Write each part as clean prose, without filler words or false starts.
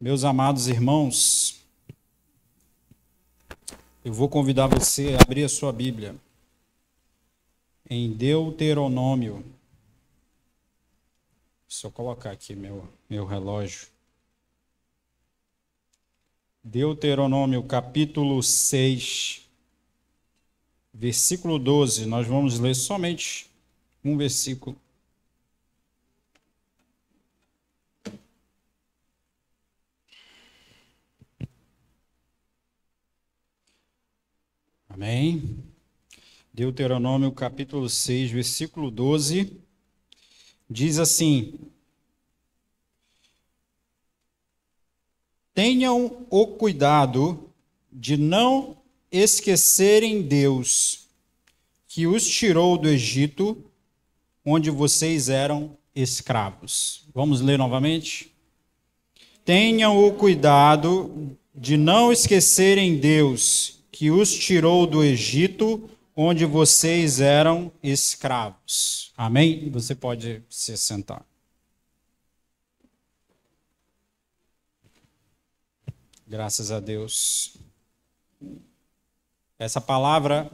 Meus amados irmãos, eu vou convidar você a abrir a sua Bíblia em Deuteronômio. Deixa eu colocar aqui meu relógio. Deuteronômio capítulo 6, versículo 12. Nós vamos ler somente um versículo. Amém? Deuteronômio capítulo 6, versículo 12, diz assim: Tenham o cuidado de não esquecerem Deus, que os tirou do Egito, onde vocês eram escravos. Vamos ler novamente? Tenham o cuidado de não esquecerem Deus, que os tirou do Egito, onde vocês eram escravos. Amém? Você pode se sentar. Graças a Deus. Essa palavra,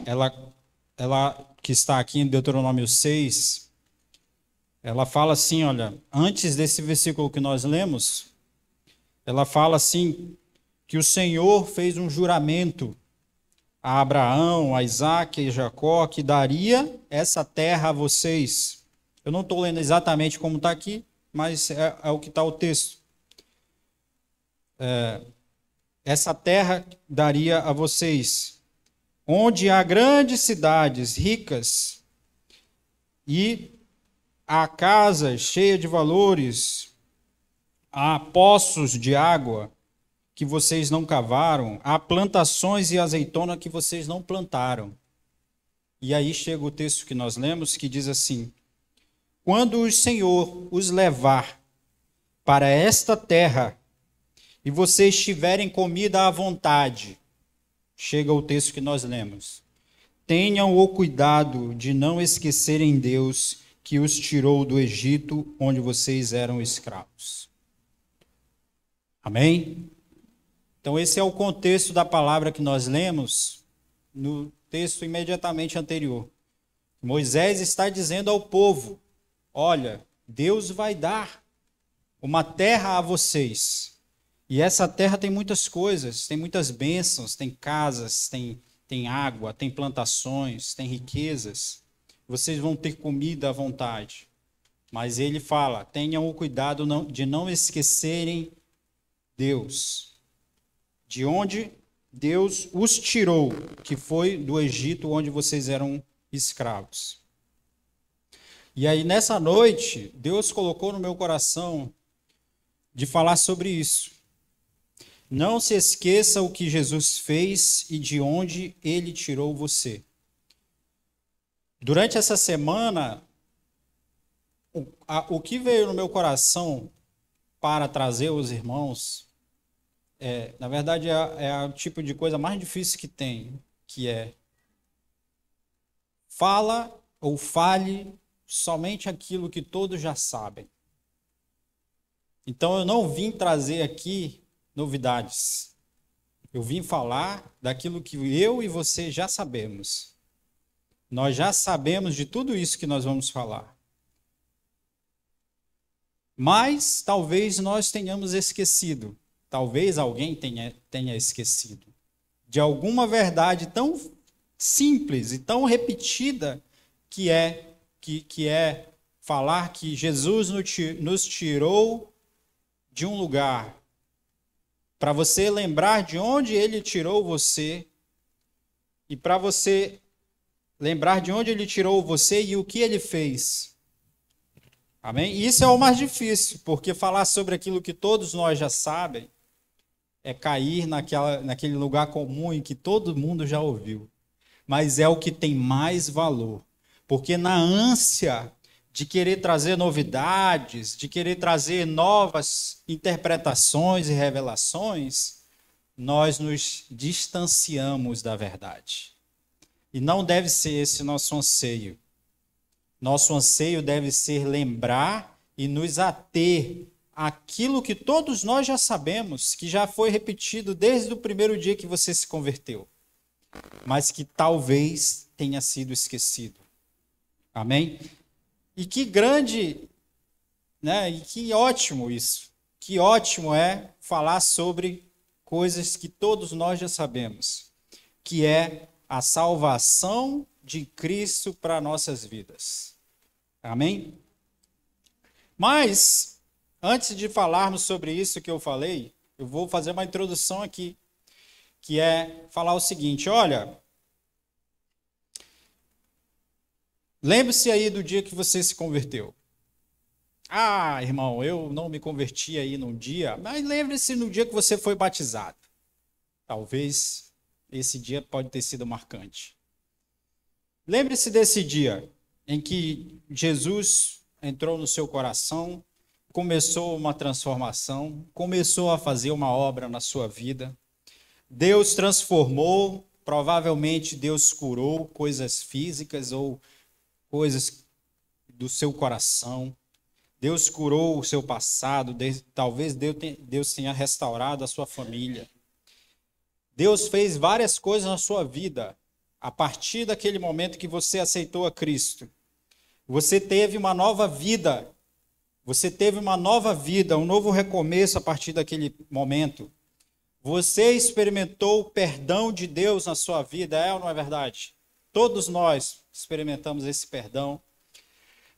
ela que está aqui em Deuteronômio 6, ela fala assim, olha, antes desse versículo que nós lemos, ela fala assim, que o Senhor fez um juramento a Abraão, a Isaac e Jacó, que daria essa terra a vocês. Eu não estou lendo exatamente como está aqui, mas é o que está o texto. Essa terra daria a vocês, onde há grandes cidades ricas e há casas cheias de valores, há poços de água que vocês não cavaram, há plantações e azeitona que vocês não plantaram. E aí chega o texto que nós lemos, que diz assim: quando o Senhor os levar para esta terra e vocês tiverem comida à vontade, chega o texto que nós lemos, tenham o cuidado de não esquecerem Deus, que os tirou do Egito, onde vocês eram escravos. Amém? Então, esse é o contexto da palavra que nós lemos no texto imediatamente anterior. Moisés está dizendo ao povo: olha, Deus vai dar uma terra a vocês. E essa terra tem muitas coisas, tem muitas bênçãos, tem casas, tem água, tem plantações, tem riquezas. Vocês vão ter comida à vontade. Mas ele fala: tenham o cuidado de não esquecerem Deus, de onde Deus os tirou, que foi do Egito, onde vocês eram escravos. E aí, nessa noite, Deus colocou no meu coração de falar sobre isso. Não se esqueça o que Jesus fez e de onde ele tirou você. Durante essa semana, o que veio no meu coração para trazer os irmãos, na verdade, é o tipo de coisa mais difícil que tem, que é: fala ou fale somente aquilo que todos já sabem. Então, eu não vim trazer aqui novidades. Eu vim falar daquilo que eu e você já sabemos. Nós já sabemos de tudo isso que nós vamos falar. Mas talvez nós tenhamos esquecido. Talvez alguém tenha esquecido de alguma verdade tão simples e tão repetida que é falar que Jesus nos tirou de um lugar. Para você lembrar de onde ele tirou você e para você lembrar de onde ele tirou você e o que ele fez. Amém? E isso é o mais difícil, porque falar sobre aquilo que todos nós já sabem é cair naquele lugar comum em que todo mundo já ouviu. Mas é o que tem mais valor. Porque na ânsia de querer trazer novidades, de querer trazer novas interpretações e revelações, nós nos distanciamos da verdade. E não deve ser esse nosso anseio. Nosso anseio deve ser lembrar e nos ater àquilo que todos nós já sabemos, que já foi repetido desde o primeiro dia que você se converteu, mas que talvez tenha sido esquecido. Amém? E que grande, né? E que ótimo isso. Que ótimo é falar sobre coisas que todos nós já sabemos, que é a salvação de Cristo para nossas vidas. Amém? Mas, antes de falarmos sobre isso que eu falei, eu vou fazer uma introdução aqui, que é falar o seguinte: olha, lembre-se aí do dia que você se converteu. Ah, irmão, eu não me converti aí num dia, mas lembre-se no dia que você foi batizado. Talvez esse dia pode ter sido marcante. Lembre-se desse dia em que Jesus entrou no seu coração, começou uma transformação, começou a fazer uma obra na sua vida. Deus transformou, provavelmente Deus curou coisas físicas ou coisas do seu coração. Deus curou o seu passado, talvez Deus tenha restaurado a sua família. Deus fez várias coisas na sua vida a partir daquele momento que você aceitou a Cristo. Você teve uma nova vida. Você teve uma nova vida, um novo recomeço a partir daquele momento. Você experimentou o perdão de Deus na sua vida, é ou não é verdade? Todos nós experimentamos esse perdão.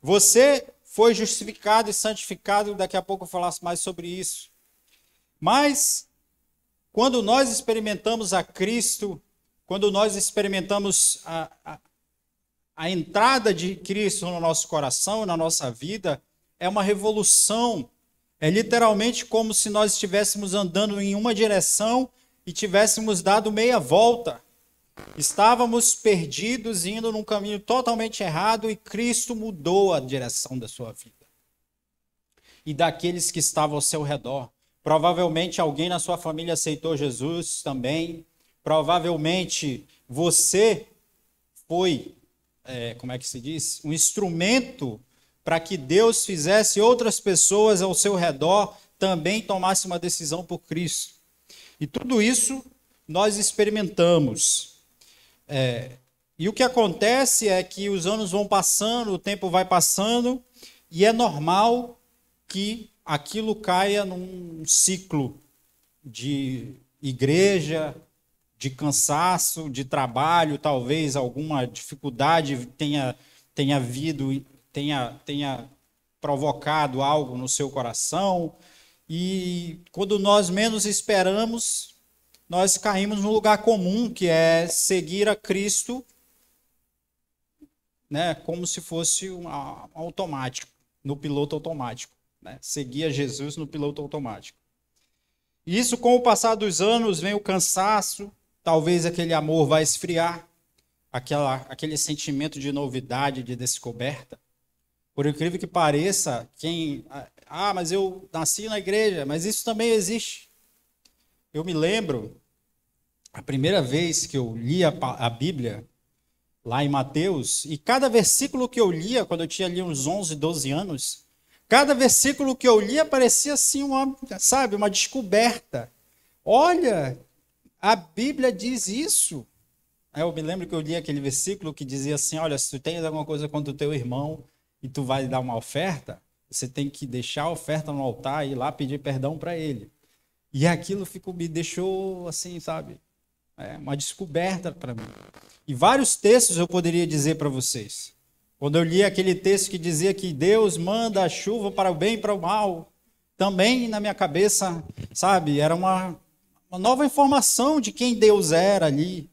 Você foi justificado e santificado, daqui a pouco eu falar mais sobre isso. Mas, quando nós experimentamos a Cristo, quando nós experimentamos a entrada de Cristo no nosso coração, na nossa vida, é uma revolução. É literalmente como se nós estivéssemos andando em uma direção e tivéssemos dado meia volta. Estávamos perdidos, indo num caminho totalmente errado, e Cristo mudou a direção da sua vida. E daqueles que estavam ao seu redor. Provavelmente alguém na sua família aceitou Jesus também. Provavelmente você foi, como é que se diz? Um instrumento para que Deus fizesse outras pessoas ao seu redor também tomassem uma decisão por Cristo. E tudo isso nós experimentamos. E o que acontece é que os anos vão passando, o tempo vai passando, e é normal que aquilo caia num ciclo de igreja, de cansaço, de trabalho, talvez alguma dificuldade tenha havido, tenha provocado algo no seu coração, e quando nós menos esperamos, nós caímos no lugar comum, que é seguir a Cristo, né, como se fosse um automático, no piloto automático. Né? Seguir a Jesus no piloto automático. Isso, com o passar dos anos, vem o cansaço, talvez aquele amor vai esfriar, aquele sentimento de novidade, de descoberta. Por incrível que pareça, mas eu nasci na igreja, mas isso também existe. Eu me lembro, a primeira vez que eu li a Bíblia, lá em Mateus, e cada versículo que eu lia, quando eu tinha ali uns 11, 12 anos, cada versículo que eu lia parecia assim uma descoberta. Olha, a Bíblia diz isso. Aí eu me lembro que eu li aquele versículo que dizia assim, olha, se tu tens alguma coisa contra o teu irmão e tu vai dar uma oferta, você tem que deixar a oferta no altar e ir lá pedir perdão para ele. E aquilo me deixou assim, sabe? Uma descoberta para mim. E vários textos eu poderia dizer para vocês. Quando eu li aquele texto que dizia que Deus manda a chuva para o bem e para o mal, também na minha cabeça, sabe, era uma nova informação de quem Deus era ali.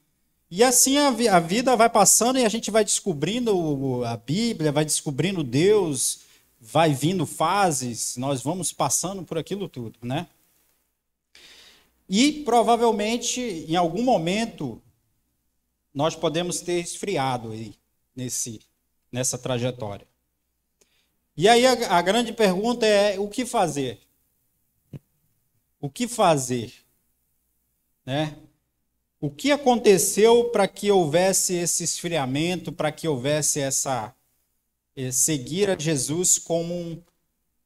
E assim a vida vai passando e a gente vai descobrindo a Bíblia, vai descobrindo Deus, vai vindo fases, nós vamos passando por aquilo tudo, né? E provavelmente, em algum momento, nós podemos ter esfriado aí nessa trajetória. E aí a grande pergunta é: o que fazer? O que fazer? Né? O que aconteceu para que houvesse esse esfriamento, para que houvesse seguir a Jesus como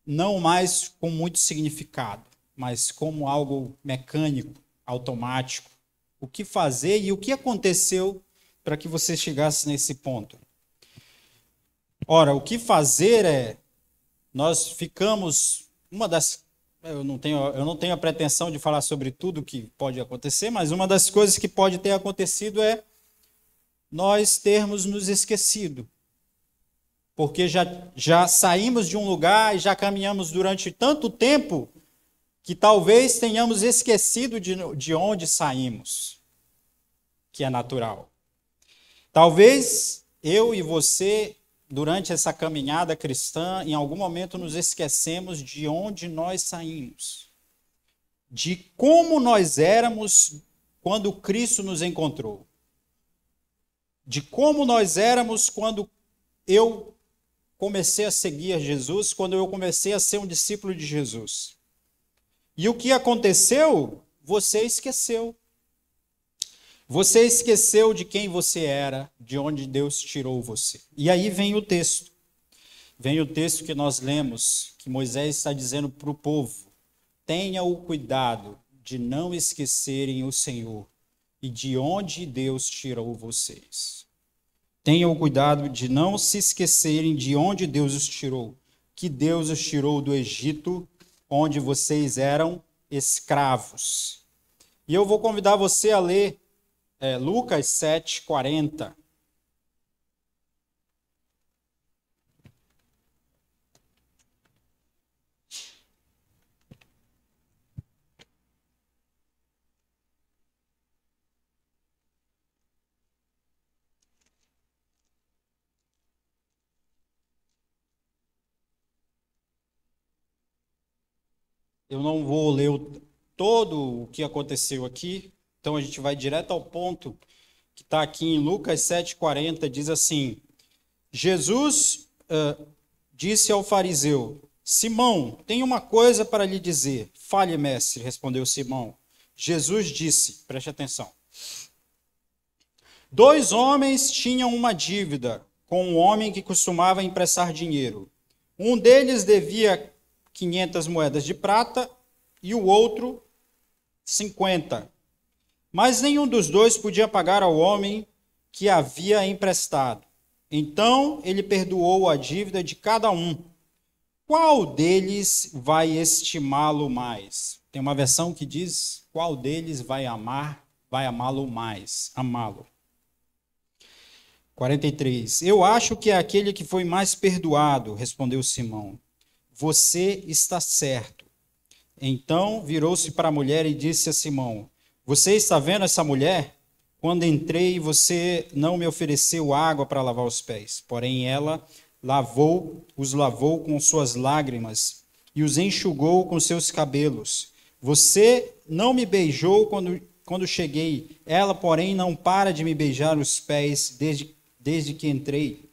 não mais com muito significado, mas como algo mecânico, automático. O que fazer e o que aconteceu para que você chegasse nesse ponto? Ora, o que fazer é, nós ficamos, eu não tenho a pretensão de falar sobre tudo que pode acontecer, mas uma das coisas que pode ter acontecido é nós termos nos esquecido. Porque já saímos de um lugar e já caminhamos durante tanto tempo que talvez tenhamos esquecido de onde saímos, que é natural. Talvez eu e você, durante essa caminhada cristã, em algum momento nos esquecemos de onde nós saímos, de como nós éramos quando Cristo nos encontrou, de como nós éramos quando eu comecei a seguir a Jesus, quando eu comecei a ser um discípulo de Jesus. E o que aconteceu? Você esqueceu. Você esqueceu de quem você era, de onde Deus tirou você. E aí vem o texto. Vem o texto que nós lemos, que Moisés está dizendo para o povo: tenha o cuidado de não esquecerem o Senhor e de onde Deus tirou vocês. Tenham o cuidado de não se esquecerem de onde Deus os tirou, que Deus os tirou do Egito, onde vocês eram escravos. E eu vou convidar você a ler Lucas 7:40. Eu não vou ler todo o que aconteceu aqui, então a gente vai direto ao ponto que está aqui em Lucas 7:40, diz assim: Jesus disse ao fariseu: Simão, tenho uma coisa para lhe dizer. Fale, mestre, respondeu Simão. Jesus disse, preste atenção: 2 homens tinham uma dívida com um homem que costumava emprestar dinheiro. Um deles devia 500 moedas de prata e o outro 50. Mas nenhum dos dois podia pagar ao homem que havia emprestado. Então ele perdoou a dívida de cada um. Qual deles vai estimá-lo mais? Tem uma versão que diz: qual deles vai amá-lo mais? Amá-lo. 43. Eu acho que é aquele que foi mais perdoado, respondeu Simão. Você está certo. Então virou-se para a mulher e disse a Simão: Você está vendo essa mulher? Quando entrei, você não me ofereceu água para lavar os pés, porém ela os lavou com suas lágrimas e os enxugou com seus cabelos. Você não me beijou quando cheguei, ela, porém, não para de me beijar os pés desde que entrei.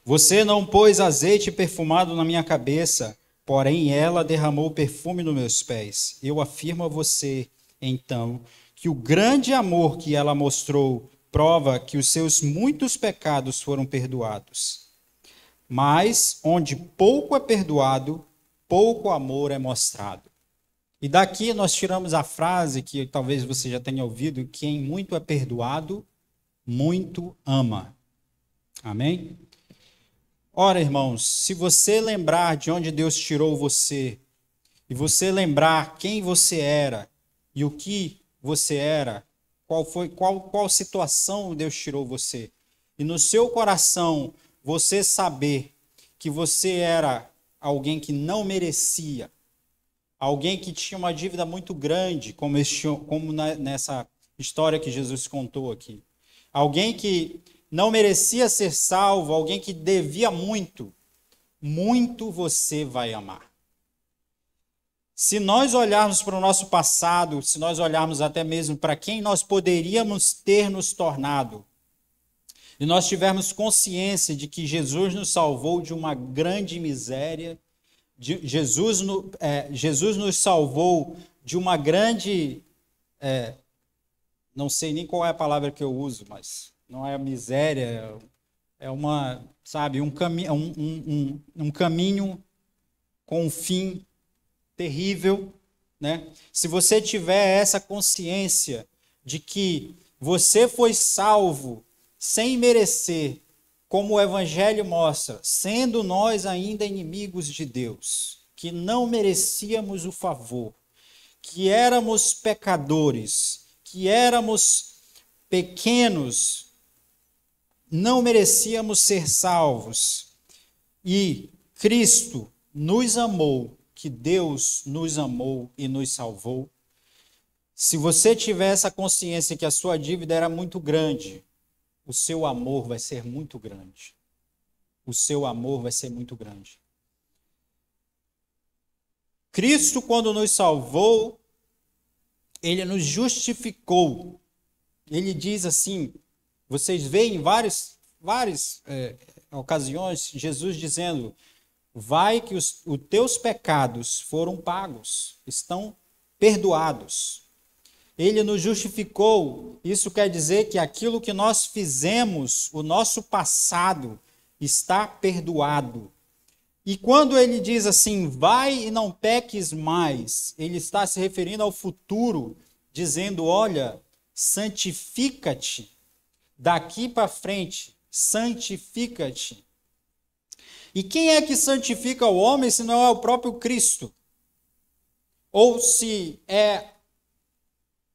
Você não pôs azeite perfumado na minha cabeça, porém ela derramou perfume nos meus pés. Eu afirmo a você, então, que o grande amor que ela mostrou prova que os seus muitos pecados foram perdoados. Mas onde pouco é perdoado, pouco amor é mostrado. E daqui nós tiramos a frase que talvez você já tenha ouvido: quem muito é perdoado, muito ama. Amém? Ora, irmãos, se você lembrar de onde Deus tirou você, e você lembrar quem você era e o que você era, qual situação Deus tirou você, e no seu coração você saber que você era alguém que não merecia, alguém que tinha uma dívida muito grande, como nessa história que Jesus contou aqui, alguém que não merecia ser salvo, alguém que devia muito, muito você vai amar. Se nós olharmos para o nosso passado, se nós olharmos até mesmo para quem nós poderíamos ter nos tornado, e nós tivermos consciência de que Jesus nos salvou de uma grande miséria, Jesus nos salvou de uma grande, não sei nem qual é a palavra que eu uso, mas não é miséria, é uma, sabe, um caminho com um fim terrível, né? Se você tiver essa consciência de que você foi salvo sem merecer, como o Evangelho mostra, sendo nós ainda inimigos de Deus, que não merecíamos o favor, que éramos pecadores, que éramos pequenos, não merecíamos ser salvos, e Cristo nos amou, que Deus nos amou e nos salvou. Se você tiver essa consciência que a sua dívida era muito grande, o seu amor vai ser muito grande. O seu amor vai ser muito grande. Cristo, quando nos salvou, ele nos justificou. Ele diz assim, vocês veem em várias ocasiões, Jesus dizendo, vai que os teus pecados foram pagos, estão perdoados. Ele nos justificou, isso quer dizer que aquilo que nós fizemos, o nosso passado, está perdoado. E quando ele diz assim, vai e não peques mais, ele está se referindo ao futuro, dizendo, olha, santifica-te, daqui para frente, santifica-te. E quem é que santifica o homem se não é o próprio Cristo? Ou se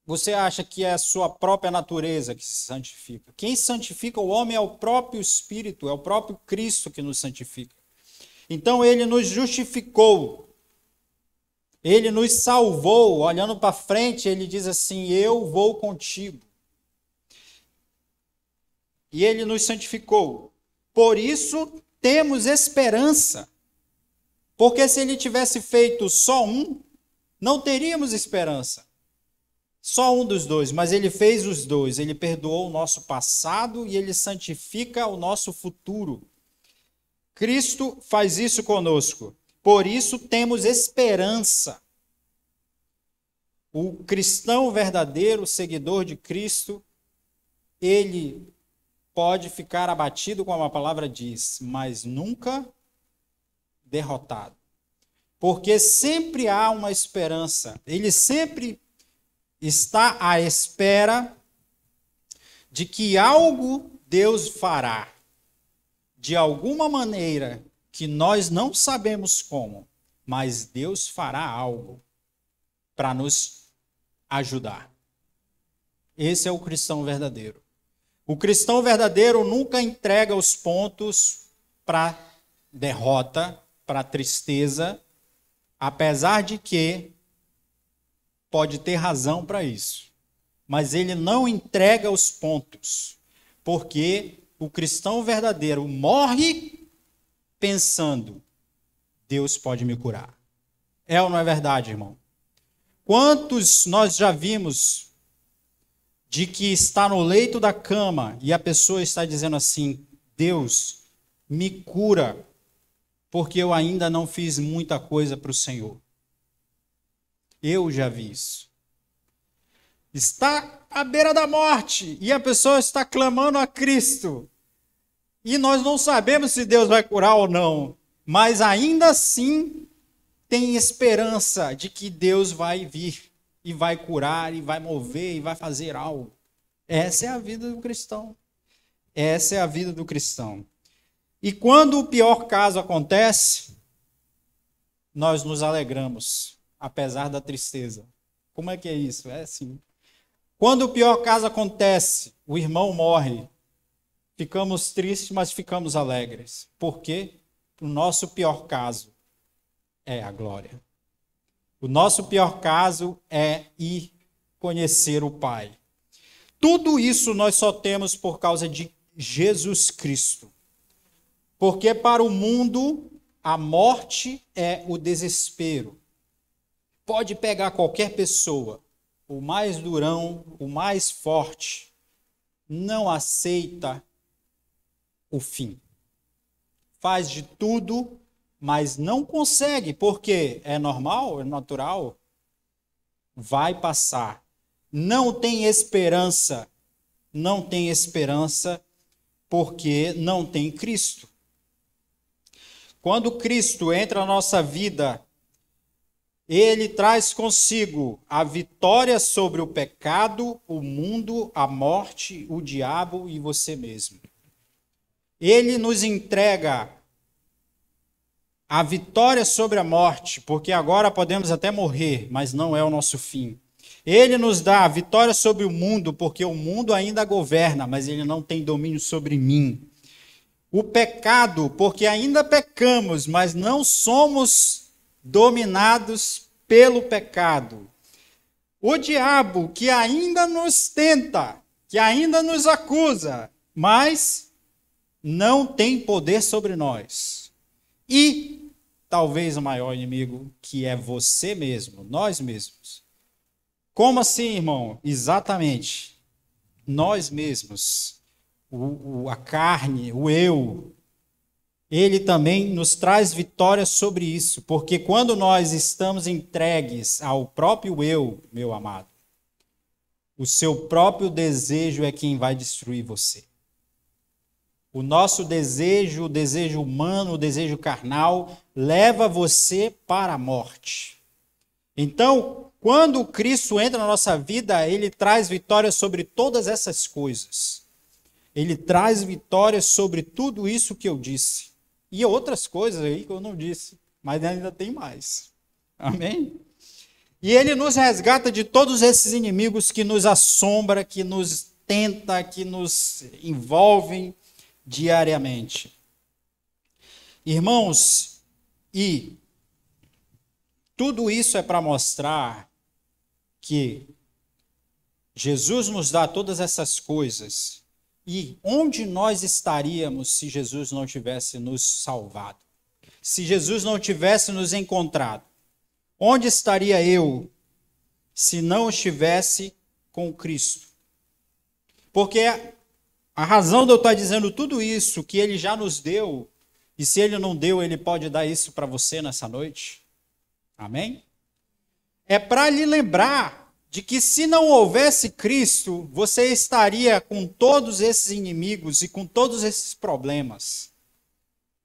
você acha que é a sua própria natureza que se santifica? Quem santifica o homem é o próprio Espírito, é o próprio Cristo que nos santifica. Então ele nos justificou, ele nos salvou, olhando para frente, ele diz assim, eu vou contigo. E ele nos santificou. Por isso temos esperança. Porque se ele tivesse feito só um, não teríamos esperança. Só um dos dois, mas ele fez os dois. Ele perdoou o nosso passado e ele santifica o nosso futuro. Cristo faz isso conosco. Por isso temos esperança. O cristão verdadeiro, seguidor de Cristo, ele pode ficar abatido, como a palavra diz, mas nunca derrotado. Porque sempre há uma esperança. Ele sempre está à espera de que algo Deus fará. De alguma maneira que nós não sabemos como, mas Deus fará algo para nos ajudar. Esse é o cristão verdadeiro. O cristão verdadeiro nunca entrega os pontos para derrota, para tristeza, apesar de que pode ter razão para isso. Mas ele não entrega os pontos, porque o cristão verdadeiro morre pensando, Deus pode me curar. É ou não é verdade, irmão? Quantos nós já vimos de que está no leito da cama e a pessoa está dizendo assim, Deus, me cura, porque eu ainda não fiz muita coisa para o Senhor. Eu já vi isso. Está à beira da morte e a pessoa está clamando a Cristo. E nós não sabemos se Deus vai curar ou não, mas ainda assim tem esperança de que Deus vai vir e vai curar, e vai mover, e vai fazer algo. Essa é a vida do cristão. Essa é a vida do cristão. E quando o pior caso acontece, nós nos alegramos, apesar da tristeza. Como é que é isso? É assim. Quando o pior caso acontece, o irmão morre, ficamos tristes, mas ficamos alegres. Por quê? O nosso pior caso é a glória. O nosso pior caso é ir conhecer o Pai. Tudo isso nós só temos por causa de Jesus Cristo. Porque para o mundo, a morte é o desespero. Pode pegar qualquer pessoa, o mais durão, o mais forte, não aceita o fim. Faz de tudo, mas não consegue, porque é normal, é natural, vai passar. Não tem esperança, porque não tem Cristo. Quando Cristo entra na nossa vida, ele traz consigo a vitória sobre o pecado, o mundo, a morte, o diabo e você mesmo. Ele nos entrega a vitória sobre a morte, porque agora podemos até morrer, mas não é o nosso fim. Ele nos dá a vitória sobre o mundo, porque o mundo ainda governa, mas ele não tem domínio sobre mim. O pecado, porque ainda pecamos, mas não somos dominados pelo pecado. O diabo, que ainda nos tenta, que ainda nos acusa, mas não tem poder sobre nós. E talvez o maior inimigo, que é você mesmo, nós mesmos. Como assim, irmão? Exatamente. Nós mesmos. A carne, o eu, ele também nos traz vitória sobre isso, porque quando nós estamos entregues ao próprio eu, meu amado, o seu próprio desejo é quem vai destruir você. O nosso desejo, o desejo humano, o desejo carnal, leva você para a morte. Então, quando Cristo entra na nossa vida, ele traz vitória sobre todas essas coisas. Ele traz vitória sobre tudo isso que eu disse. E outras coisas aí que eu não disse, mas ainda tem mais. Amém? E ele nos resgata de todos esses inimigos que nos assombram, que nos tenta, que nos envolvem diariamente. Irmãos, e tudo isso é para mostrar que Jesus nos dá todas essas coisas. E onde nós estaríamos se Jesus não tivesse nos salvado? Se Jesus não tivesse nos encontrado? Onde estaria eu se não estivesse com Cristo? Porque a razão de eu estar dizendo tudo isso que ele já nos deu, e se ele não deu, ele pode dar isso para você nessa noite. Amém? É para lhe lembrar de que se não houvesse Cristo, você estaria com todos esses inimigos e com todos esses problemas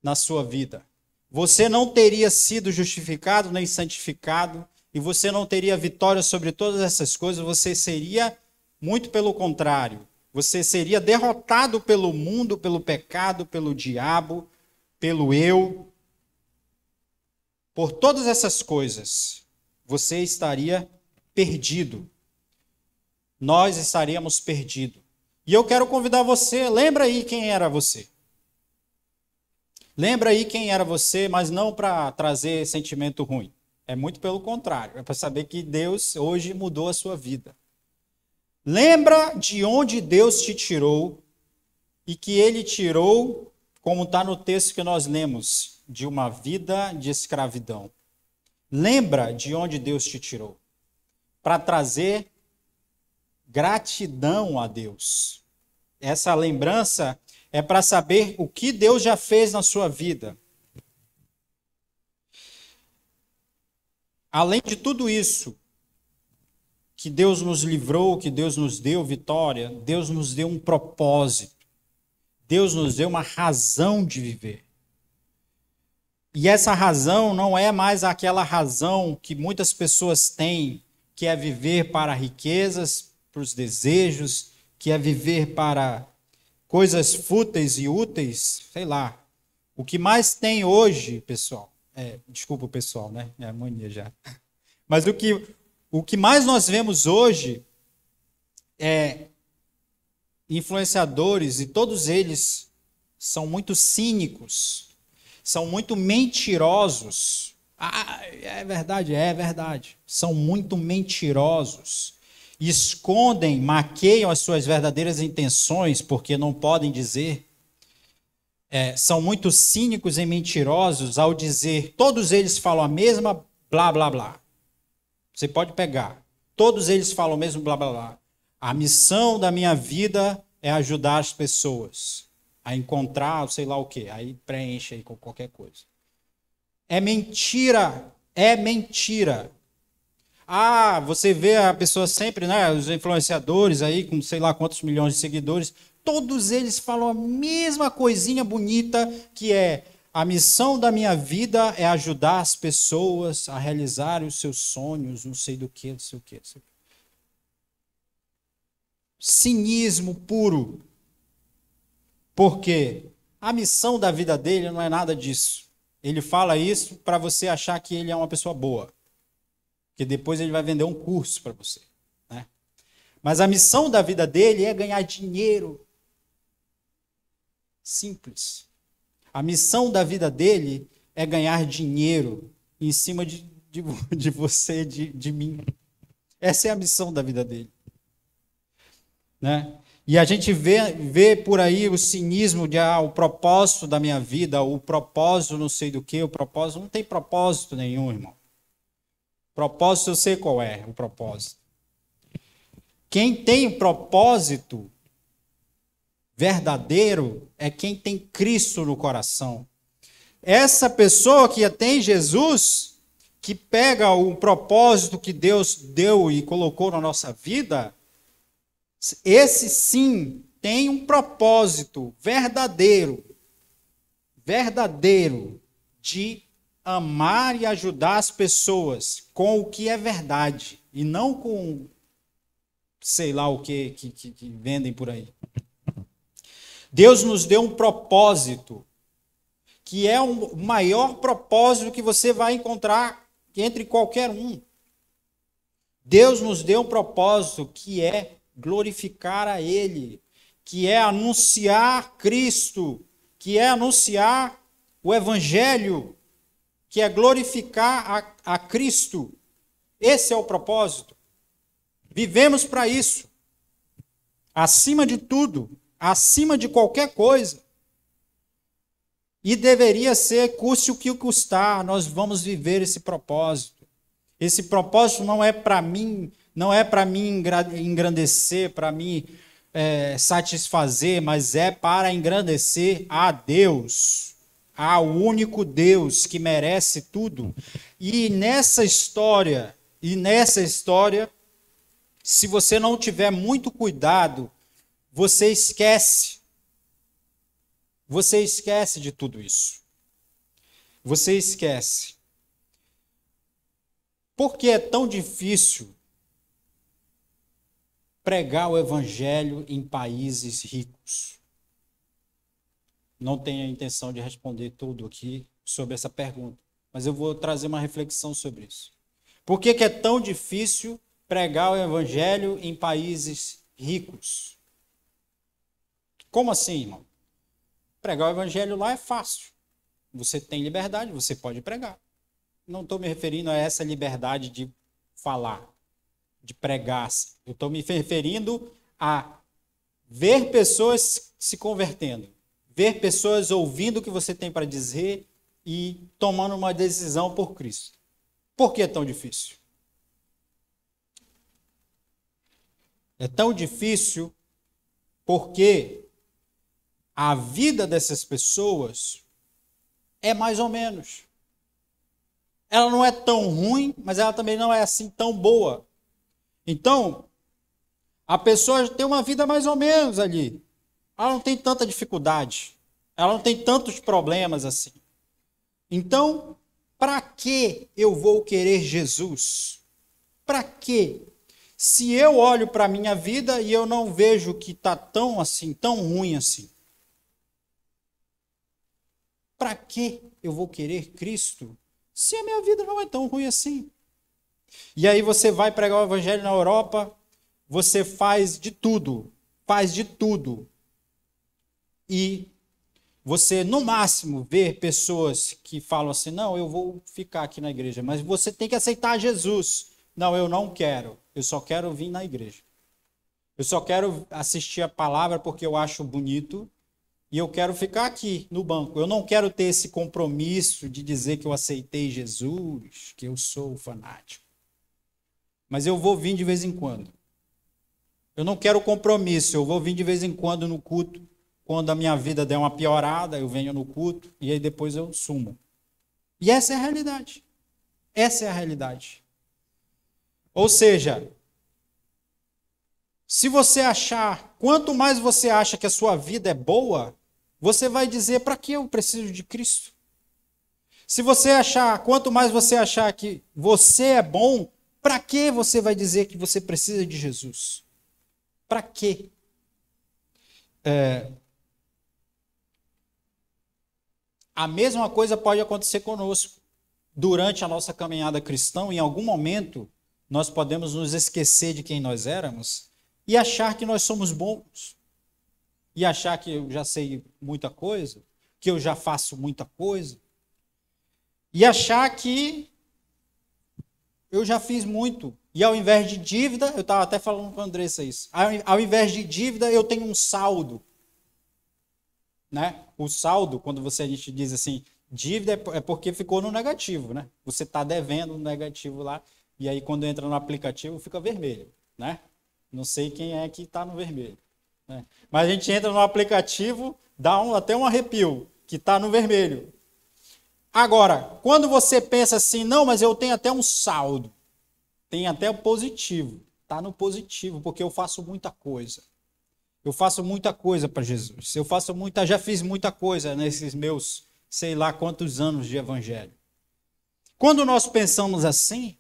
na sua vida. Você não teria sido justificado nem santificado, e você não teria vitória sobre todas essas coisas, você seria, muito pelo contrário, você seria derrotado pelo mundo, pelo pecado, pelo diabo, pelo eu. Por todas essas coisas, você estaria perdido. Nós estaríamos perdidos. E eu quero convidar você, lembra aí quem era você. Lembra aí quem era você, mas não para trazer sentimento ruim. É muito pelo contrário, é para saber que Deus hoje mudou a sua vida. Lembra de onde Deus te tirou e que Ele tirou, como está no texto que nós lemos, de uma vida de escravidão. Lembra de onde Deus te tirou, para trazer gratidão a Deus. Essa lembrança é para saber o que Deus já fez na sua vida. Além de tudo isso, que Deus nos livrou, que Deus nos deu vitória, Deus nos deu um propósito. Deus nos deu uma razão de viver. E essa razão não é mais aquela razão que muitas pessoas têm, que é viver para riquezas, para os desejos, que é viver para coisas fúteis e úteis, sei lá. O que mais tem hoje, pessoal, desculpa o pessoal, né? É mania já. Mas o que mais nós vemos hoje é influenciadores, e todos eles são muito cínicos, são muito mentirosos. É verdade. São muito mentirosos. Escondem, maqueiam as suas verdadeiras intenções porque não podem dizer. São muito cínicos e mentirosos ao dizer, todos eles falam a mesma blá, blá, blá. Você pode pegar. Todos eles falam o mesmo blá, blá, blá. A missão da minha vida é ajudar as pessoas a encontrar, sei lá o quê. Aí preenche aí com qualquer coisa. É mentira. Você vê a pessoa sempre, né? Os influenciadores aí com sei lá quantos milhões de seguidores. Todos eles falam a mesma coisinha bonita que é A missão da minha vida é ajudar as pessoas a realizarem os seus sonhos, não sei do que, não sei o que. Cinismo puro. Porque a missão da vida dele não é nada disso. Ele fala isso para você achar que ele é uma pessoa boa. Porque depois ele vai vender um curso para você. Né? Mas a missão da vida dele é ganhar dinheiro. Simples. A missão da vida dele é ganhar dinheiro em cima de você, de mim. Essa é a missão da vida dele. Né? E a gente vê por aí o cinismo de o propósito da minha vida, o propósito não sei do que, o propósito não tem propósito nenhum, irmão. Propósito eu sei qual é o propósito. Quem tem propósito verdadeiro é quem tem Cristo no coração. Essa pessoa que tem Jesus, que pega o propósito que Deus deu e colocou na nossa vida, esse sim tem um propósito verdadeiro de amar e ajudar as pessoas com o que é verdade e não com sei lá o que vendem por aí. Deus nos deu um propósito que é o maior propósito que você vai encontrar entre qualquer um. Deus nos deu um propósito que é glorificar a Ele, que é anunciar Cristo, que é anunciar o Evangelho, que é glorificar a Cristo. Esse é o propósito. Vivemos para isso. Acima de tudo, acima de qualquer coisa. E deveria ser, custe o que custar, nós vamos viver esse propósito. Esse propósito não é para mim, não é para mim engrandecer, para mim satisfazer, mas é para engrandecer a Deus, ao único Deus que merece tudo. E nessa história, se você não tiver muito cuidado, você esquece de tudo isso. Você esquece. Por que é tão difícil pregar o evangelho em países ricos? Não tenho a intenção de responder tudo aqui sobre essa pergunta, mas eu vou trazer uma reflexão sobre isso. Por que é tão difícil pregar o evangelho em países ricos? Como assim, irmão? Pregar o evangelho lá é fácil. Você tem liberdade, você pode pregar. Não estou me referindo a essa liberdade de falar, de pregar. Eu estou me referindo a ver pessoas se convertendo, ver pessoas ouvindo o que você tem para dizer e tomando uma decisão por Cristo. Por que é tão difícil? É tão difícil porque a vida dessas pessoas é mais ou menos. Ela não é tão ruim, mas ela também não é assim tão boa. Então, a pessoa tem uma vida mais ou menos ali. Ela não tem tanta dificuldade. Ela não tem tantos problemas assim. Então, para que eu vou querer Jesus? Para quê? Se eu olho para a minha vida e eu não vejo que está tão assim, tão ruim assim. Para que eu vou querer Cristo se a minha vida não é tão ruim assim? E aí você vai pregar o evangelho na Europa, você faz de tudo. E você, no máximo, vê pessoas que falam assim, não, eu vou ficar aqui na igreja, mas você tem que aceitar Jesus. Não, eu não quero, eu só quero vir na igreja. Eu só quero assistir a palavra porque eu acho bonito e eu quero ficar aqui no banco. Eu não quero ter esse compromisso de dizer que eu aceitei Jesus, que eu sou fanático. Mas eu vou vir de vez em quando. Eu não quero compromisso, eu vou vir de vez em quando no culto. Quando a minha vida der uma piorada, eu venho no culto e aí depois eu sumo. E essa é a realidade. Essa é a realidade. Ou seja, se você achar, quanto mais você acha que a sua vida é boa, você vai dizer, para que eu preciso de Cristo? Se você achar, quanto mais você achar que você é bom, para que você vai dizer que você precisa de Jesus? Para quê? A mesma coisa pode acontecer conosco. Durante a nossa caminhada cristã, em algum momento, nós podemos nos esquecer de quem nós éramos e achar que nós somos bons. E achar que eu já sei muita coisa, que eu já faço muita coisa. E achar que eu já fiz muito. E ao invés de dívida, eu estava até falando com a Andressa isso. Ao invés de dívida, eu tenho um saldo. Né? O saldo, quando a gente diz assim, dívida é porque ficou no negativo, né? Você está devendo no negativo lá, e aí quando entra no aplicativo fica vermelho, né? Não sei quem é que está no vermelho. Né? Mas a gente entra no aplicativo, dá até um arrepio, que está no vermelho. Agora, quando você pensa assim, não, mas eu tenho até um saldo, tem até o positivo, está no positivo, porque eu faço muita coisa. Eu faço muita coisa para Jesus. Já fiz muita coisa nesses meus, sei lá quantos anos de evangelho. Quando nós pensamos assim,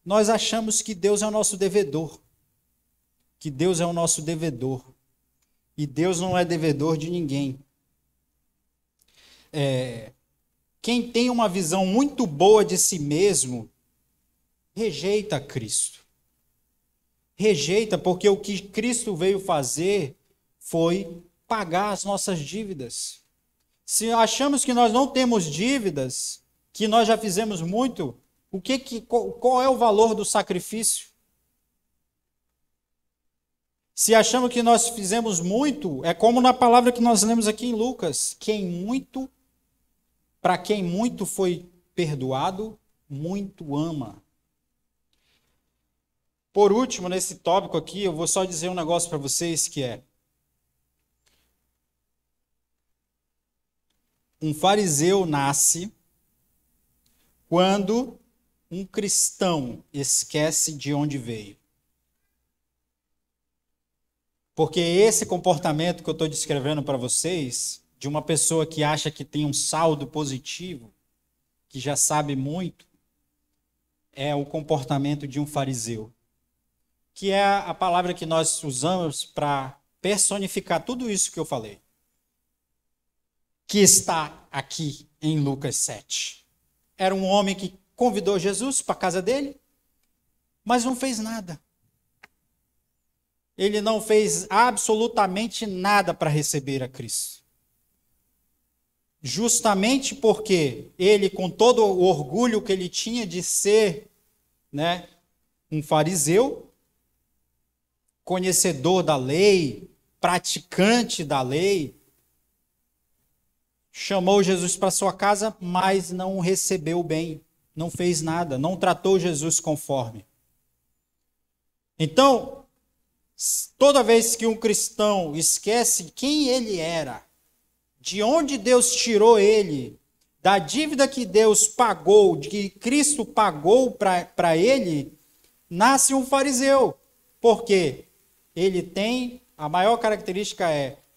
nós achamos que Deus é o nosso devedor. Que Deus é o nosso devedor. E Deus não é devedor de ninguém. Quem tem uma visão muito boa de si mesmo, rejeita Cristo. Rejeita, porque o que Cristo veio fazer foi pagar as nossas dívidas. Se achamos que nós não temos dívidas, que nós já fizemos muito, qual é o valor do sacrifício? Se achamos que nós fizemos muito, é como na palavra que nós lemos aqui em Lucas: para quem muito foi perdoado, muito ama. Por último, nesse tópico aqui, eu vou só dizer um negócio para vocês que é: um fariseu nasce quando um cristão esquece de onde veio. Porque esse comportamento que eu estou descrevendo para vocês, de uma pessoa que acha que tem um saldo positivo, que já sabe muito, é o comportamento de um fariseu. Que é a palavra que nós usamos para personificar tudo isso que eu falei. Que está aqui em Lucas 7. Era um homem que convidou Jesus para a casa dele, mas não fez nada. Ele não fez absolutamente nada para receber a Cristo. Justamente porque ele, com todo o orgulho que ele tinha de ser, né, um fariseu, conhecedor da lei, praticante da lei, chamou Jesus para sua casa, mas não o recebeu bem, não fez nada, não tratou Jesus conforme. Então, toda vez que um cristão esquece quem ele era, de onde Deus tirou ele, da dívida que Deus pagou, de que Cristo pagou para ele, nasce um fariseu. Por quê? Ele tem, a maior característica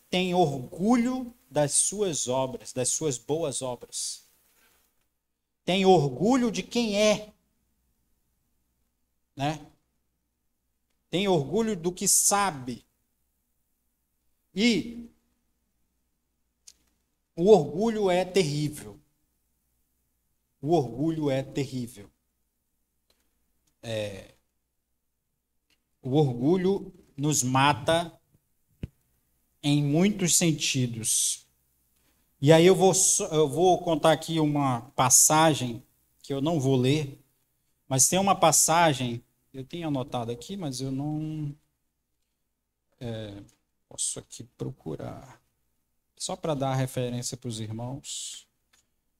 tem orgulho das suas obras, das suas boas obras. Tem orgulho de quem é, né? Tem orgulho do que sabe. E o orgulho é terrível. O orgulho é terrível. O orgulho nos mata em muitos sentidos. E aí eu vou contar aqui uma passagem que eu não vou ler, mas tem uma passagem, eu tenho anotado aqui, mas eu não posso aqui procurar. Só para dar referência para os irmãos.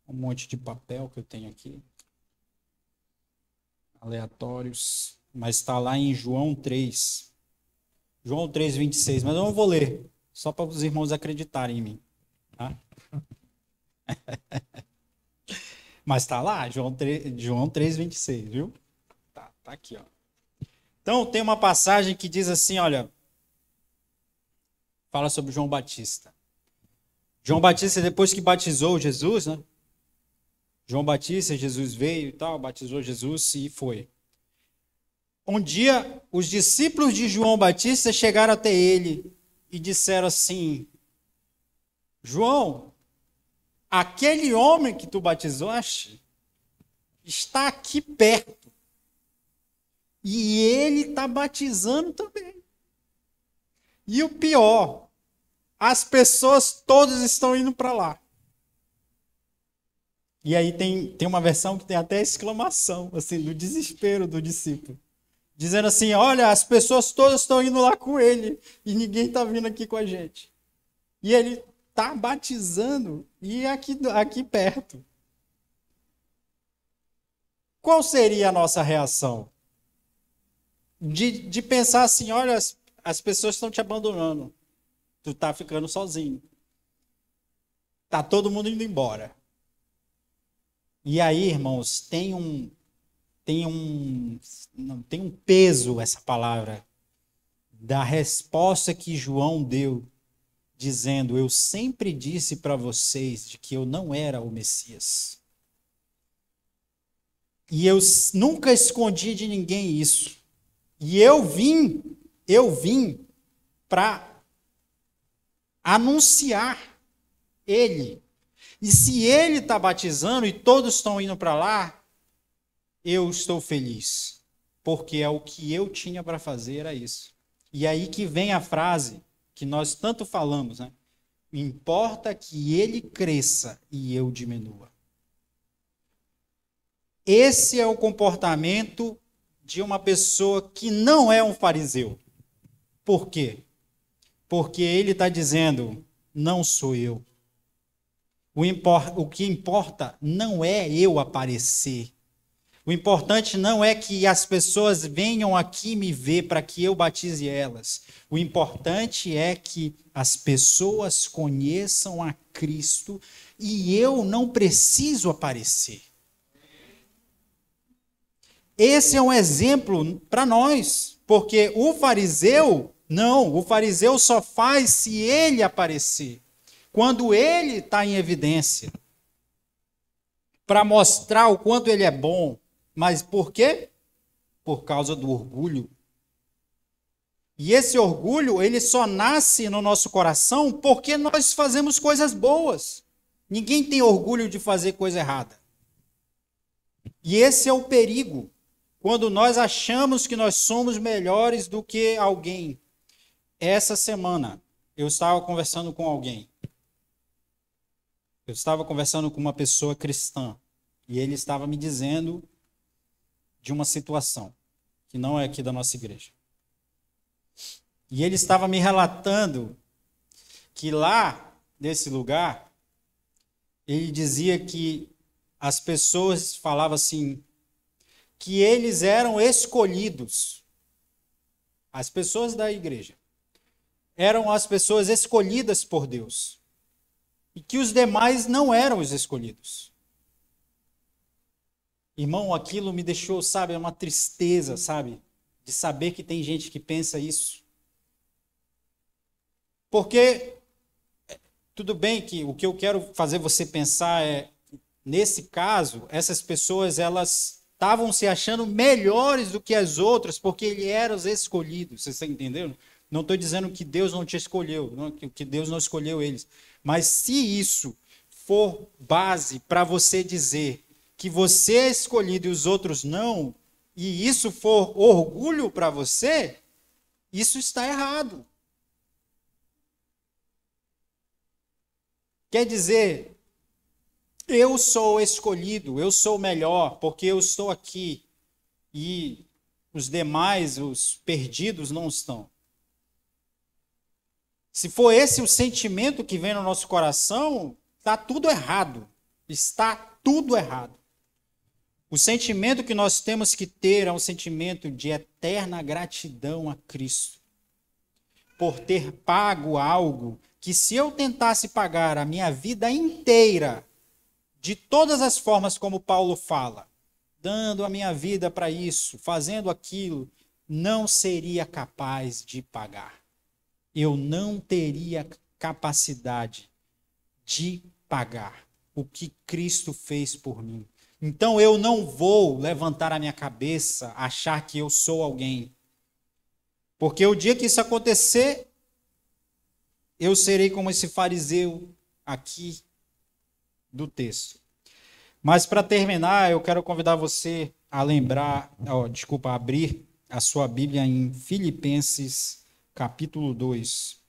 Um monte de papel que eu tenho aqui. Aleatórios. Mas está lá em João 3. João 3, 26. Mas eu não vou ler. Só para os irmãos acreditarem em mim. Tá? Mas está lá, João 3, 26, viu? Tá aqui, ó. Então tem uma passagem que diz assim, olha. Fala sobre João Batista. João Batista, depois que batizou Jesus, né? João Batista, Jesus veio e tal, batizou Jesus e foi. Um dia, os discípulos de João Batista chegaram até ele e disseram assim: João, aquele homem que tu batizaste está aqui perto. E ele está batizando também. E o pior, as pessoas todas estão indo para lá. E aí tem uma versão que tem até exclamação, assim, do desespero do discípulo. Dizendo assim, olha, as pessoas todas estão indo lá com ele e ninguém está vindo aqui com a gente. E ele está batizando e aqui perto. Qual seria a nossa reação? De pensar assim, olha, as pessoas estão te abandonando. Tu está ficando sozinho. Está todo mundo indo embora. E aí, irmãos, tem um peso essa palavra da resposta que João deu, dizendo: eu sempre disse para vocês de que eu não era o Messias. E eu nunca escondi de ninguém isso. E eu vim para anunciar ele. E se ele está batizando e todos estão indo para lá, eu estou feliz, porque é o que eu tinha para fazer, era isso. E aí que vem a frase que nós tanto falamos, né? Importa que ele cresça e eu diminua. Esse é o comportamento de uma pessoa que não é um fariseu. Por quê? Porque ele está dizendo, não sou eu. O que importa não é eu aparecer. O importante não é que as pessoas venham aqui me ver para que eu batize elas. O importante é que as pessoas conheçam a Cristo e eu não preciso aparecer. Esse é um exemplo para nós, porque o fariseu só faz se ele aparecer. Quando ele está em evidência, para mostrar o quanto ele é bom. Mas por quê? Por causa do orgulho. E esse orgulho, ele só nasce no nosso coração porque nós fazemos coisas boas. Ninguém tem orgulho de fazer coisa errada. E esse é o perigo, quando nós achamos que nós somos melhores do que alguém. Essa semana, eu estava conversando com alguém. Eu estava conversando com uma pessoa cristã. E ele estava me dizendo de uma situação que não é aqui da nossa igreja. E ele estava me relatando que lá, nesse lugar, ele dizia que as pessoas falavam assim, que eles eram escolhidos. As pessoas da igreja eram as pessoas escolhidas por Deus. E que os demais não eram os escolhidos. Irmão, aquilo me deixou, sabe, uma tristeza, sabe? De saber que tem gente que pensa isso. Porque, tudo bem que o que eu quero fazer você pensar é, nesse caso, essas pessoas, elas estavam se achando melhores do que as outras, porque eles eram os escolhidos, vocês estão entendendo? Não estou dizendo que Deus não te escolheu, que Deus não escolheu eles. Mas se isso for base para você dizer que você é escolhido e os outros não, e isso for orgulho para você, isso está errado. Quer dizer, eu sou escolhido, eu sou melhor, porque eu estou aqui, e os demais, os perdidos, não estão. Se for esse o sentimento que vem no nosso coração, está tudo errado. Está tudo errado. O sentimento que nós temos que ter é um sentimento de eterna gratidão a Cristo. Por ter pago algo que, se eu tentasse pagar a minha vida inteira, de todas as formas como Paulo fala, dando a minha vida para isso, fazendo aquilo, não seria capaz de pagar. Eu não teria capacidade de pagar. o que Cristo fez por mim. Então eu não vou levantar a minha cabeça, achar que eu sou alguém. Porque o dia que isso acontecer, eu serei como esse fariseu aqui do texto. Mas para terminar, eu quero convidar você a abrir a sua Bíblia em Filipenses, capítulo 2.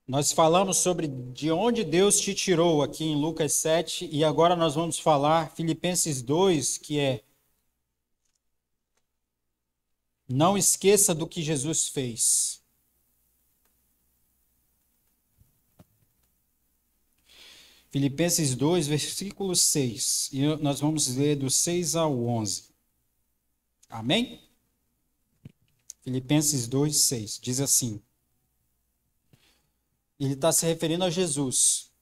Nós falamos sobre de onde Deus te tirou aqui em Lucas 7, e agora nós vamos falar Filipenses 2, que é: não esqueça do que Jesus fez. Filipenses 2, versículo 6. E nós vamos ler do 6 ao 11. Amém? Filipenses 2, 6. Diz assim. Ele está se referindo a Jesus.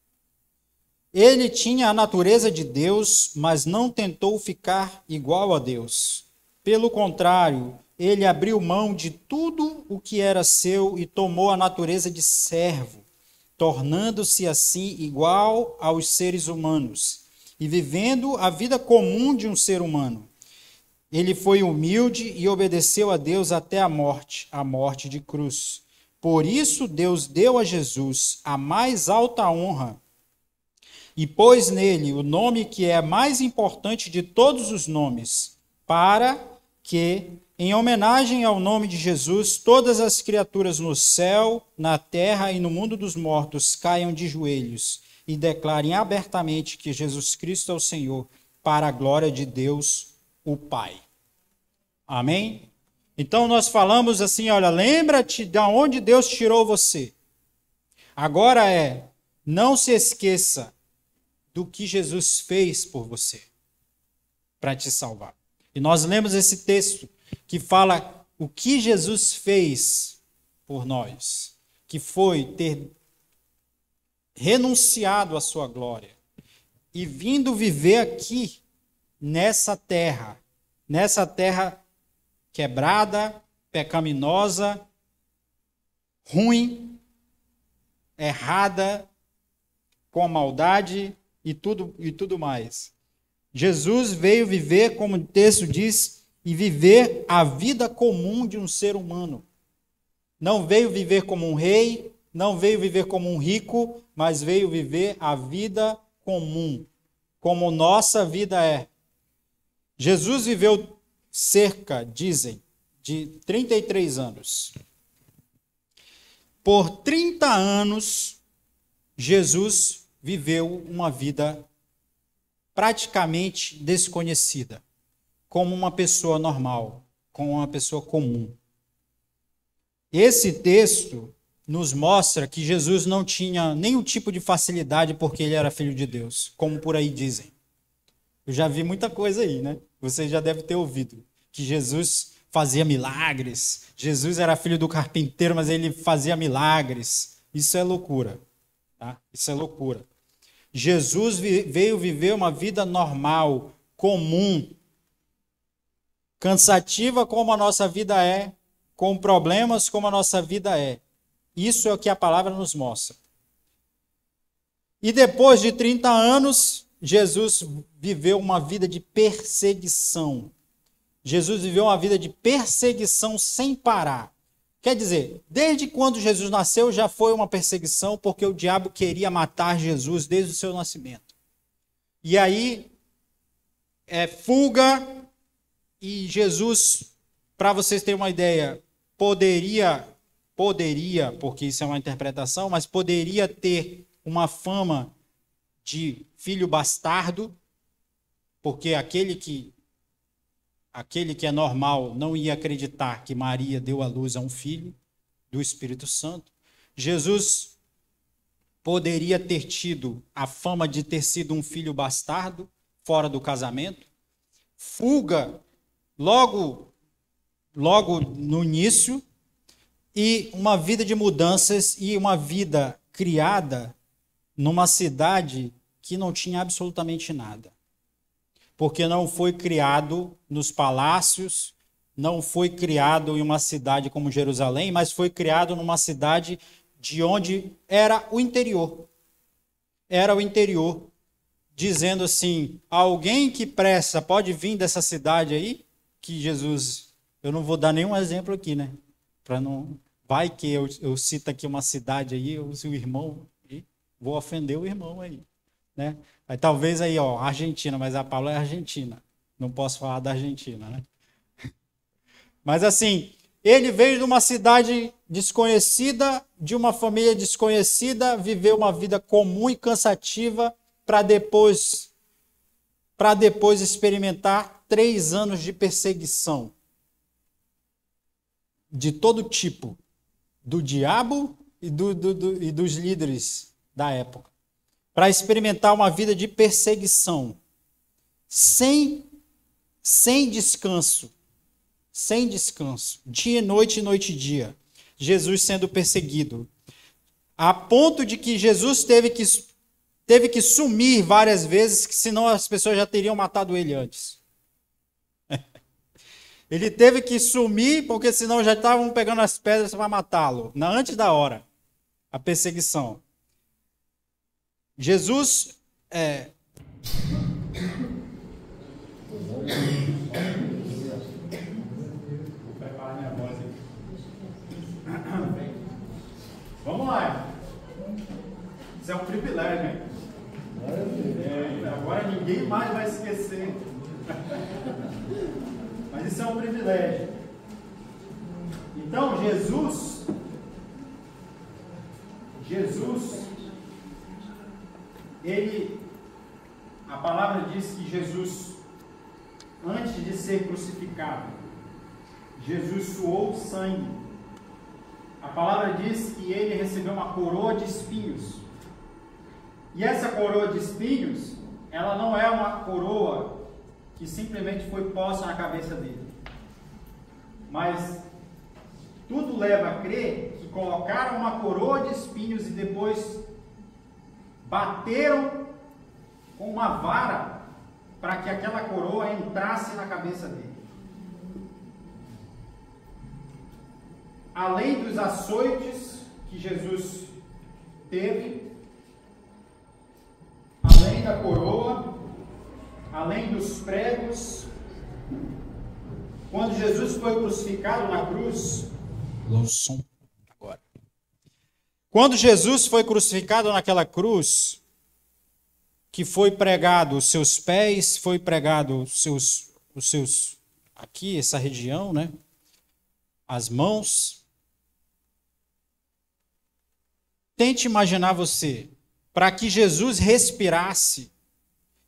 Ele tinha a natureza de Deus, mas não tentou ficar igual a Deus. Pelo contrário, ele abriu mão de tudo o que era seu e tomou a natureza de servo, tornando-se assim igual aos seres humanos e vivendo a vida comum de um ser humano. Ele foi humilde e obedeceu a Deus até a morte de cruz. Por isso Deus deu a Jesus a mais alta honra e pôs nele o nome que é mais importante de todos os nomes, para que, em homenagem ao nome de Jesus, todas as criaturas no céu, na terra e no mundo dos mortos caiam de joelhos e declarem abertamente que Jesus Cristo é o Senhor, para a glória de Deus, o Pai. Amém? Então nós falamos assim, olha, lembra-te de onde Deus tirou você. Agora não se esqueça do que Jesus fez por você, para te salvar. E nós lemos esse texto que fala o que Jesus fez por nós, que foi ter renunciado à sua glória e vindo viver aqui nessa terra quebrada, pecaminosa, ruim, errada, com maldade e tudo mais. Jesus veio viver, como o texto diz, e viver a vida comum de um ser humano. Não veio viver como um rei, não veio viver como um rico, mas veio viver a vida comum, como nossa vida é. Jesus viveu cerca, dizem, de 33 anos. Por 30 anos, Jesus viveu uma vida praticamente desconhecida, como uma pessoa normal, como uma pessoa comum. Esse texto nos mostra que Jesus não tinha nenhum tipo de facilidade porque ele era filho de Deus, como por aí dizem. Eu já vi muita coisa aí, né? Você já deve ter ouvido que Jesus fazia milagres. Jesus era filho do carpinteiro, mas ele fazia milagres. Isso é loucura, tá? Isso é loucura. Jesus veio viver uma vida normal, comum, cansativa como a nossa vida é, com problemas como a nossa vida é. Isso é o que a palavra nos mostra. E depois de 30 anos, Jesus viveu uma vida de perseguição. Jesus viveu uma vida de perseguição sem parar. Quer dizer, desde quando Jesus nasceu já foi uma perseguição, porque o diabo queria matar Jesus desde o seu nascimento. E aí, fuga, e Jesus, para vocês terem uma ideia, poderia, porque isso é uma interpretação, mas poderia ter uma fama de filho bastardo, porque aquele que é normal não ia acreditar que Maria deu à luz a um filho do Espírito Santo. Jesus poderia ter tido a fama de ter sido um filho bastardo, fora do casamento. Fuga logo no início, e uma vida de mudanças e uma vida criada numa cidade que não tinha absolutamente nada. Porque não foi criado nos palácios, não foi criado em uma cidade como Jerusalém, mas foi criado numa cidade de onde era o interior. Era o interior, dizendo assim, alguém que pressa pode vir dessa cidade aí, que Jesus, eu não vou dar nenhum exemplo aqui, né? Para não, vai que eu cito aqui uma cidade aí, eu uso o irmão, e vou ofender o irmão aí, né? Aí talvez aí, ó, Argentina, mas a Paula é argentina, não posso falar da Argentina, né? Mas assim, ele veio de uma cidade desconhecida, de uma família desconhecida, viveu uma vida comum e cansativa para depois experimentar 3 anos de perseguição de todo tipo, do diabo e dos líderes da época, para experimentar uma vida de perseguição, sem descanso. Sem descanso, dia e noite e dia, Jesus sendo perseguido, a ponto de que Jesus teve que sumir várias vezes, que senão as pessoas já teriam matado ele antes. Ele teve que sumir, porque senão já estavam pegando as pedras para matá-lo, antes da hora, a perseguição. Jesus Vamos lá. Isso é um privilégio, hein? Agora ninguém mais vai esquecer. Mas isso é um privilégio. Então, Jesus, a palavra diz que Jesus, antes de ser crucificado, Jesus suou sangue. A palavra diz que ele recebeu uma coroa de espinhos. E essa coroa de espinhos, ela não é uma coroa que simplesmente foi posta na cabeça dele. Mas tudo leva a crer que colocaram uma coroa de espinhos e depois bateram com uma vara para que aquela coroa entrasse na cabeça dele. Além dos açoites que Jesus teve, além da coroa, além dos pregos, quando Jesus foi crucificado na cruz, quando Jesus foi crucificado naquela cruz, que foi pregado os seus pés, foi pregado os seus aqui, essa região, né? As mãos. Tente imaginar você, para que Jesus respirasse,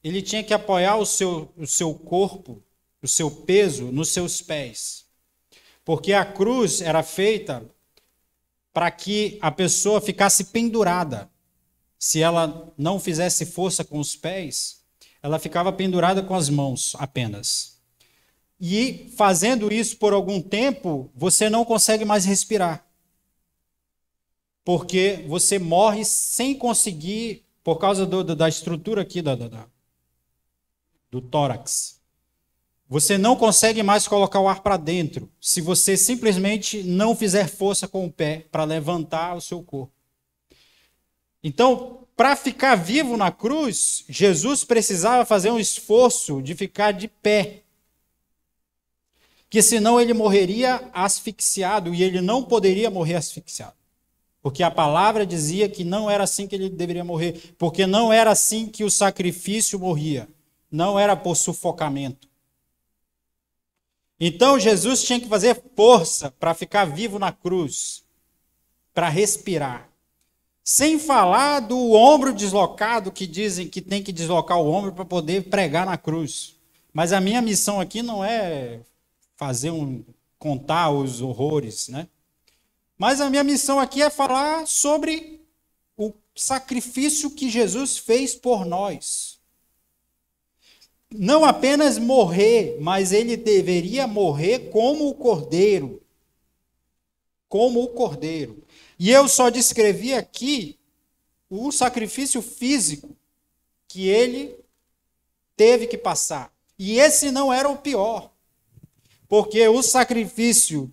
ele tinha que apoiar o seu corpo, o seu peso nos seus pés. Porque a cruz era feita para que a pessoa ficasse pendurada. Se ela não fizesse força com os pés, ela ficava pendurada com as mãos apenas. E fazendo isso por algum tempo, você não consegue mais respirar. Porque você morre sem conseguir, por causa da estrutura aqui do tórax. Você não consegue mais colocar o ar para dentro, se você simplesmente não fizer força com o pé para levantar o seu corpo. Então, para ficar vivo na cruz, Jesus precisava fazer um esforço de ficar de pé. Que senão ele morreria asfixiado, e ele não poderia morrer asfixiado. Porque a palavra dizia que não era assim que ele deveria morrer, porque não era assim que o sacrifício morria, não era por sufocamento. Então Jesus tinha que fazer força para ficar vivo na cruz, para respirar. Sem falar do ombro deslocado, que dizem que tem que deslocar o ombro para poder pregar na cruz. Mas a minha missão aqui não é contar os horrores, né? Mas a minha missão aqui é falar sobre o sacrifício que Jesus fez por nós. Não apenas morrer, mas ele deveria morrer como o cordeiro. Como o cordeiro. E eu só descrevi aqui o sacrifício físico que ele teve que passar. E esse não era o pior. Porque o sacrifício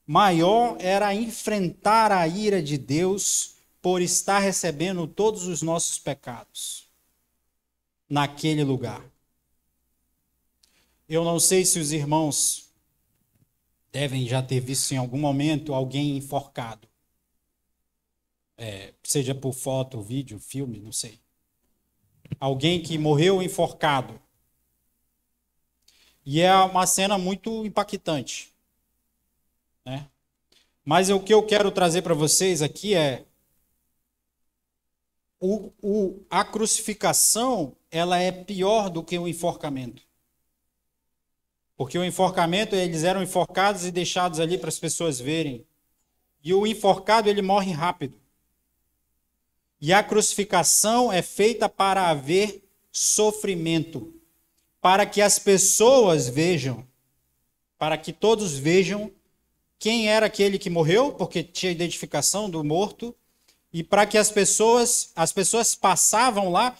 maior era enfrentar a ira de Deus por estar recebendo todos os nossos pecados naquele lugar. Eu não sei se os irmãos devem já ter visto em algum momento alguém enforcado. Seja por foto, vídeo, filme, não sei. Alguém que morreu enforcado. E é uma cena muito impactante, né? Mas o que eu quero trazer para vocês aqui é a crucificação, ela é pior do que o enforcamento. Porque o enforcamento, eles eram enforcados e deixados ali para as pessoas verem. E o enforcado, ele morre rápido. E a crucificação é feita para haver sofrimento. Para que as pessoas vejam, para que todos vejam quem era aquele que morreu, porque tinha identificação do morto, e para que as pessoas passavam lá,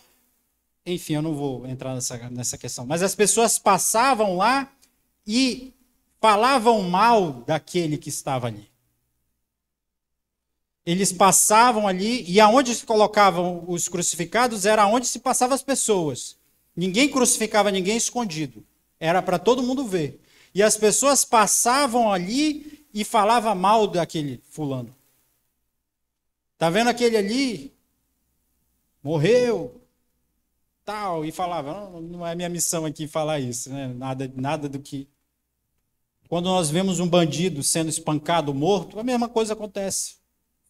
enfim, eu não vou entrar nessa questão, mas as pessoas passavam lá e falavam mal daquele que estava ali. Eles passavam ali, e aonde se colocavam os crucificados era onde se passavam as pessoas. Ninguém crucificava ninguém escondido. Era para todo mundo ver. E as pessoas passavam ali e falavam mal daquele fulano. Tá vendo aquele ali? Morreu. Tal. E falava, não é minha missão aqui falar isso, né? Nada do que... Quando nós vemos um bandido sendo espancado, morto, a mesma coisa acontece.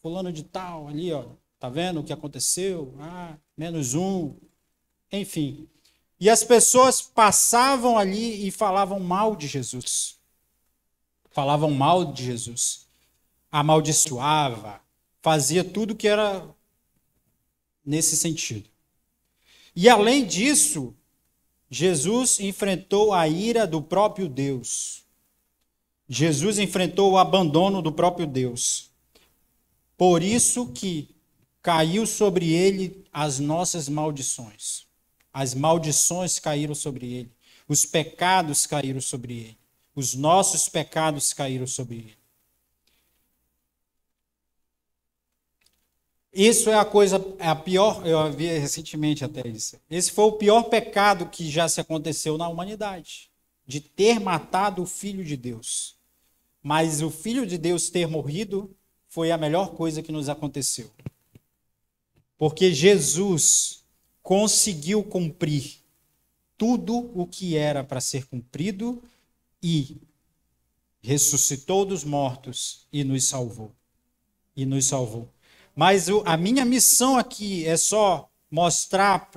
Fulano de tal, ali, ó. Tá vendo o que aconteceu? Menos um. Enfim. E as pessoas passavam ali e falavam mal de Jesus. Falavam mal de Jesus. Amaldiçoava. Fazia tudo que era nesse sentido. E além disso, Jesus enfrentou a ira do próprio Deus. Jesus enfrentou o abandono do próprio Deus. Por isso que caiu sobre ele as nossas maldições. As maldições caíram sobre ele. Os pecados caíram sobre ele. Os nossos pecados caíram sobre ele. Isso é a pior, eu vi recentemente até isso. Esse foi o pior pecado que já se aconteceu na humanidade. De ter matado o Filho de Deus. Mas o Filho de Deus ter morrido foi a melhor coisa que nos aconteceu. Porque Jesus conseguiu cumprir tudo o que era para ser cumprido e ressuscitou dos mortos e nos salvou. Mas a minha missão aqui é só mostrar,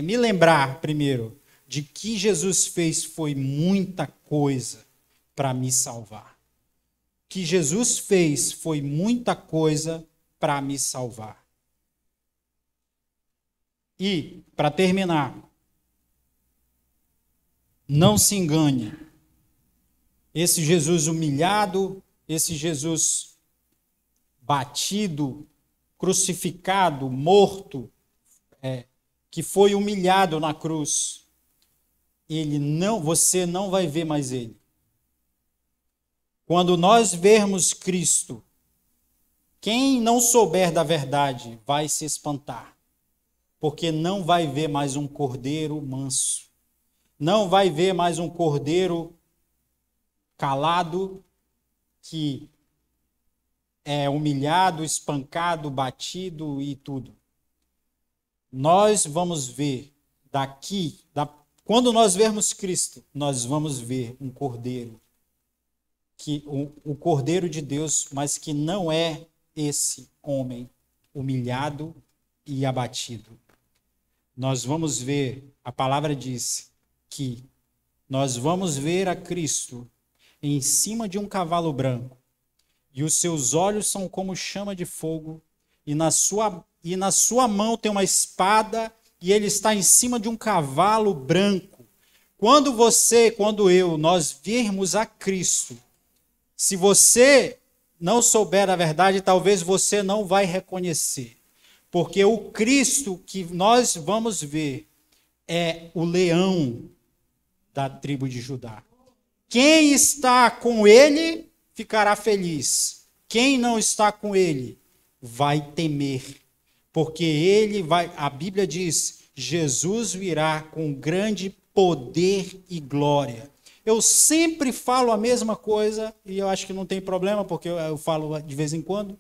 me lembrar primeiro, de que Jesus fez foi muita coisa para me salvar. Que Jesus fez foi muita coisa para me salvar. E, para terminar, não se engane. Esse Jesus humilhado, esse Jesus batido, crucificado, morto, que foi humilhado na cruz, você não vai ver mais ele. Quando nós vermos Cristo, quem não souber da verdade vai se espantar, porque não vai ver mais um cordeiro manso, não vai ver mais um cordeiro calado, que é humilhado, espancado, batido e tudo. Nós vamos ver quando nós vermos Cristo, nós vamos ver um cordeiro, o Cordeiro de Deus, mas que não é esse homem humilhado e abatido. Nós vamos ver, a palavra diz que nós vamos ver a Cristo em cima de um cavalo branco, e os seus olhos são como chama de fogo, e na sua mão tem uma espada, e ele está em cima de um cavalo branco. Quando nós virmos a Cristo, se você não souber a verdade, talvez você não vai reconhecer. Porque o Cristo que nós vamos ver é o leão da tribo de Judá. Quem está com ele ficará feliz. Quem não está com ele vai temer. Porque ele vai, a Bíblia diz, Jesus virá com grande poder e glória. Eu sempre falo a mesma coisa, e eu acho que não tem problema, porque eu falo de vez em quando.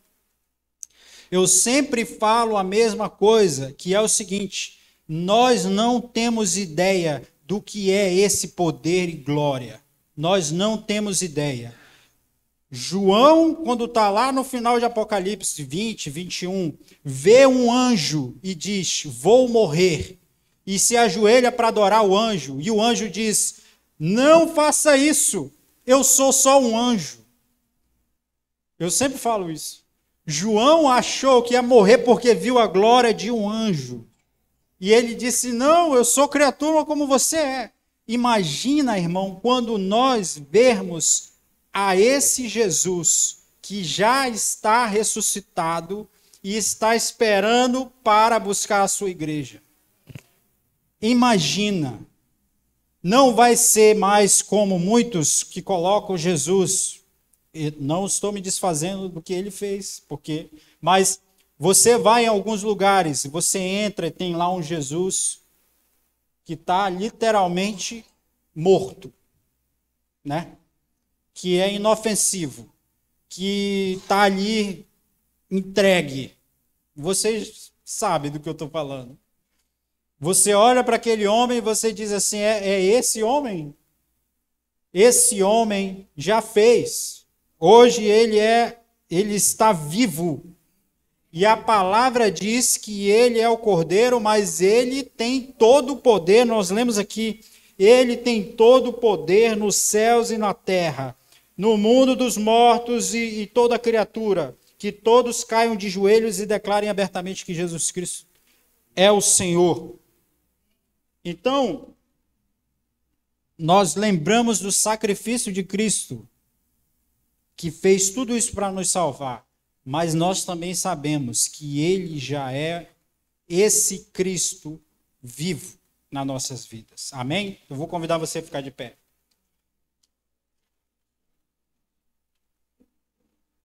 Eu sempre falo a mesma coisa, que é o seguinte: nós não temos ideia do que é esse poder e glória. Nós não temos ideia. João, quando está lá no final de Apocalipse 20, 21, vê um anjo e diz, vou morrer. E se ajoelha para adorar o anjo. E o anjo diz, não faça isso, eu sou só um anjo. Eu sempre falo isso. João achou que ia morrer porque viu a glória de um anjo. E ele disse, não, eu sou criatura como você é. Imagina, irmão, quando nós vermos a esse Jesus que já está ressuscitado e está esperando para buscar a sua igreja. Imagina, não vai ser mais como muitos que colocam Jesus. Eu não estou me desfazendo do que ele fez, mas você vai em alguns lugares, você entra e tem lá um Jesus que está literalmente morto, né? Que é inofensivo, que está ali entregue. Vocês sabem do que eu estou falando. Você olha para aquele homem e você diz assim, é esse homem? Esse homem já fez. Hoje ele está vivo. E a palavra diz que ele é o Cordeiro, mas ele tem todo o poder. Nós lemos aqui, ele tem todo o poder nos céus e na terra, no mundo dos mortos e toda criatura. Que todos caiam de joelhos e declarem abertamente que Jesus Cristo é o Senhor. Então, nós lembramos do sacrifício de Cristo, que fez tudo isso para nos salvar, mas nós também sabemos que ele já é esse Cristo vivo nas nossas vidas. Amém? Eu vou convidar você a ficar de pé.